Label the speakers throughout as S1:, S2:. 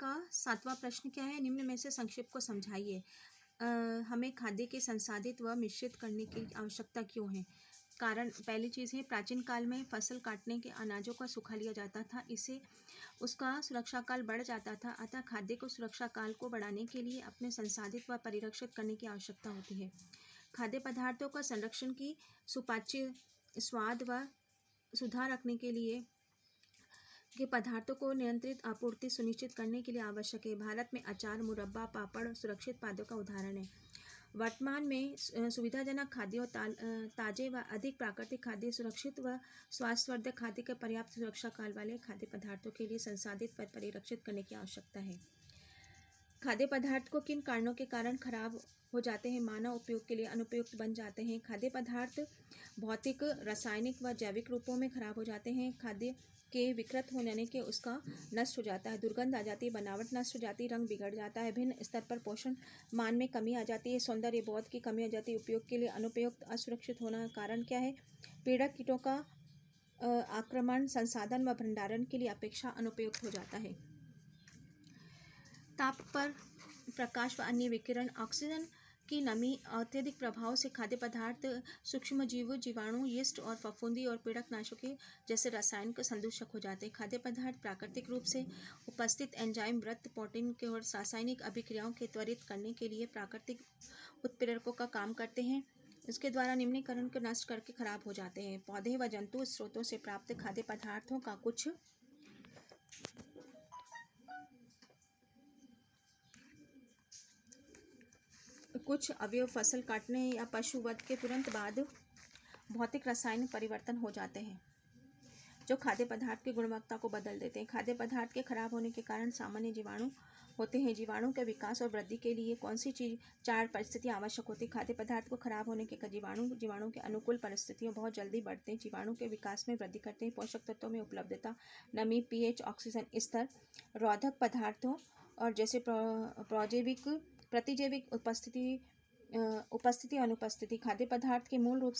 S1: का 7वां प्रश्न क्या है? निम्न में से संक्षेप को समझाइए। हमें खाद्य के संसाधित व मिश्रित करने की आवश्यकता क्यों है? कारण, पहली चीज़ है, प्राचीन काल में फसल काटने के अनाजों को सुखा लिया जाता था, इससे उसका सुरक्षा काल बढ़ जाता था। अतः खाद्य को सुरक्षा काल को बढ़ाने के लिए अपने संसाधित व परिरक्षित करने की आवश्यकता होती है। खाद्य पदार्थों का संरक्षण की सुपाच्य, स्वाद व सुधार रखने के लिए के पदार्थों को नियंत्रित आपूर्ति सुनिश्चित करने के लिए आवश्यक है। भारत में अचार, मुरब्बा, पापड़ सुरक्षित खाद्यों का उदाहरण है। वर्तमान में सुविधाजनक खाद्य और ताजे व अधिक प्राकृतिक खाद्य, सुरक्षित व स्वास्थ्यवर्धक खाद्य के पर्याप्त सुरक्षा काल वाले खाद्य पदार्थों के लिए संसाधित व परिरक्षित करने की आवश्यकता है। खाद्य पदार्थ को किन कारणों के कारण खराब हो जाते हैं? मानव उपयोग के लिए अनुपयुक्त बन जाते हैं। खाद्य पदार्थ भौतिक, रासायनिक व जैविक रूपों में खराब हो जाते हैं। खाद्य के विकृत होने के उसका नष्ट हो जाता है, दुर्गंध आ जाती है, बनावट नष्ट हो जाती है, रंग बिगड़ जाता है, भिन्न स्तर पर पोषण मान में कमी आ जाती है, सौंदर्य बोध की कमी आ जाती है, उपयोग के लिए अनुपयुक्त, असुरक्षित होना। कारण क्या है? पीड़क कीटों का आक्रमण, संसाधन व भंडारण के लिए अपेक्षा अनुपयुक्त हो जाता है। ताप पर प्रकाश व अन्य विकिरण, ऑक्सीजन की नमी, अत्यधिक प्रभाव से खाद्य पदार्थ सूक्ष्मजीव, जीवाणु, यीस्ट और फफूंदी और पीड़कनाशकों जैसे रसायन के संदूषक हो जाते हैं। खाद्य पदार्थ प्राकृतिक रूप से उपस्थित एंजाइम, व्रत, प्रोटीन के और रासायनिक अभिक्रियाओं के त्वरित करने के लिए प्राकृतिक उत्प्रेरकों का काम करते हैं। इसके द्वारा निम्नीकरण को नष्ट करके खराब हो जाते हैं। पौधे व जंतु स्रोतों से प्राप्त खाद्य पदार्थों का कुछ अवयव फसल काटने या पशु वध के तुरंत बाद भौतिक रासायनिक परिवर्तन हो जाते हैं, जो खाद्य पदार्थ की गुणवत्ता को बदल देते हैं। खाद्य पदार्थ के खराब होने के कारण सामान्य जीवाणु होते हैं। जीवाणु के विकास और वृद्धि के लिए कौन सी 4 परिस्थितियां आवश्यक होती है? खाद्य पदार्थ को खराब होने के जीवाणु के अनुकूल परिस्थितियों बहुत जल्दी बढ़ते हैं, जीवाणु के विकास में वृद्धि करते हैं। पोषक तत्वों में उपलब्धता, नमी, पीएच, ऑक्सीजन स्तर, रोधक पदार्थों और जैसे प्रतिजैविक उपस्थिति अनुपस्थिति। खाद्य पदार्थ के मूल रूप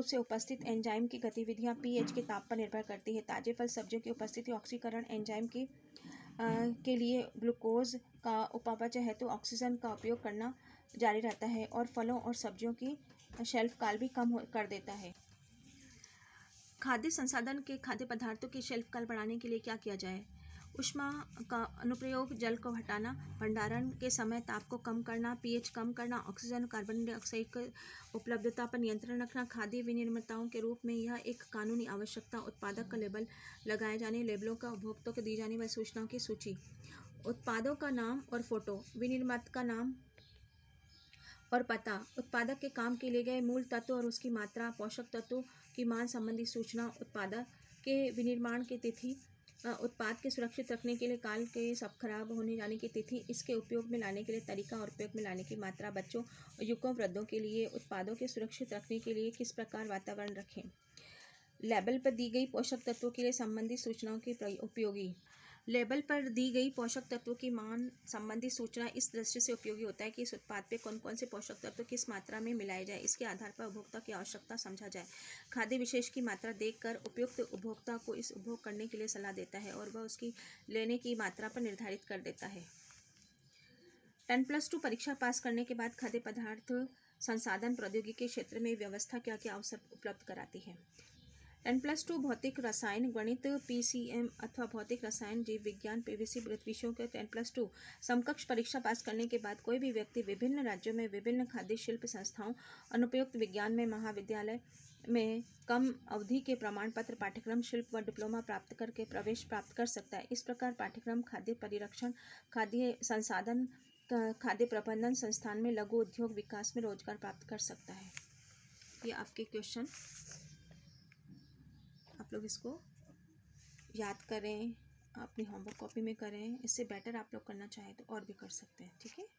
S1: से उपस्थित एंजाइम की गतिविधियां पीएच के ताप पर निर्भर करती है। ताजे फल सब्जियों की उपस्थिति ऑक्सीकरण एंजाइम के लिए ग्लूकोज का उपापचय हेतु ऑक्सीजन का उपयोग करना जारी रहता है और फलों और सब्जियों की शेल्फ काल भी कम कर देता है। खाद्य संसाधन के खाद्य पदार्थों की शेल्फ काल बढ़ाने के लिए क्या किया जाए? ऊष्मा का अनुप्रयोग, जल को हटाना, भंडारण के समय ताप को कम करना, पीएच कम करना, ऑक्सीजन, कार्बन डाइऑक्साइड की उपलब्धता पर नियंत्रण रखना। खाद्य विनिर्माताओं के रूप में यह एक कानूनी आवश्यकता। उत्पादक का लेबल लगाए जाने, लेबलों का उपभोक्ताओं को दी जाने वाली सूचनाओं की सूची, उत्पादों का नाम और फोटो, विनिर्माता का नाम और पता, उत्पादक के काम के लिए गए मूल तत्व और उसकी मात्रा, पोषक तत्वों की मान संबंधी सूचना, उत्पादक के विनिर्माण की तिथि, उत्पाद के सुरक्षित रखने के लिए काल के सब खराब होने जाने की तिथि, इसके उपयोग में लाने के लिए तरीका और उपयोग में लाने की मात्रा, बच्चों, युवकों, वृद्धों के लिए उत्पादों के सुरक्षित रखने के लिए किस प्रकार वातावरण रखें। लेबल पर दी गई पोषक तत्वों के लिए संबंधित सूचनाओं की उपयोगी। लेबल पर दी गई पोषक तत्वों की मान संबंधी सूचना इस दृष्टि से उपयोगी होता है कि इस उत्पाद पे कौन कौन से पोषक तत्व किस मात्रा में मिलाए जाए। इसके आधार पर उपभोक्ता की आवश्यकता समझा जाए। खाद्य विशेष की मात्रा देखकर उपयुक्त उपभोक्ता को इस उपभोग करने के लिए सलाह देता है और वह उसकी लेने की मात्रा पर निर्धारित कर देता है। 10+2 परीक्षा पास करने के बाद खाद्य पदार्थ संसाधन प्रौद्योगिकी के क्षेत्र में व्यवस्था क्या क्या अवसर उपलब्ध कराती है? 10+2 भौतिक रसायन, गणित, पीसीएम अथवा भौतिक रसायन, जीव विज्ञान, पीवीसी विषयों के 10+2 समकक्ष परीक्षा पास करने के बाद कोई भी व्यक्ति विभिन्न राज्यों में विभिन्न खाद्य शिल्प संस्थाओं, अनुपयुक्त विज्ञान में महाविद्यालय में कम अवधि के प्रमाण पत्र पाठ्यक्रम, शिल्प व डिप्लोमा प्राप्त करके प्रवेश प्राप्त कर सकता है। इस प्रकार पाठ्यक्रम खाद्य परिरक्षण, खाद्य संसाधन, खाद्य प्रबंधन संस्थान में लघु उद्योग विकास में रोजगार प्राप्त कर सकता है। ये आपके क्वेश्चन, आप लोग इसको याद करें, अपनी होमवर्क कॉपी में करें। इससे बेटर आप लोग करना चाहें तो और भी कर सकते हैं। ठीक है।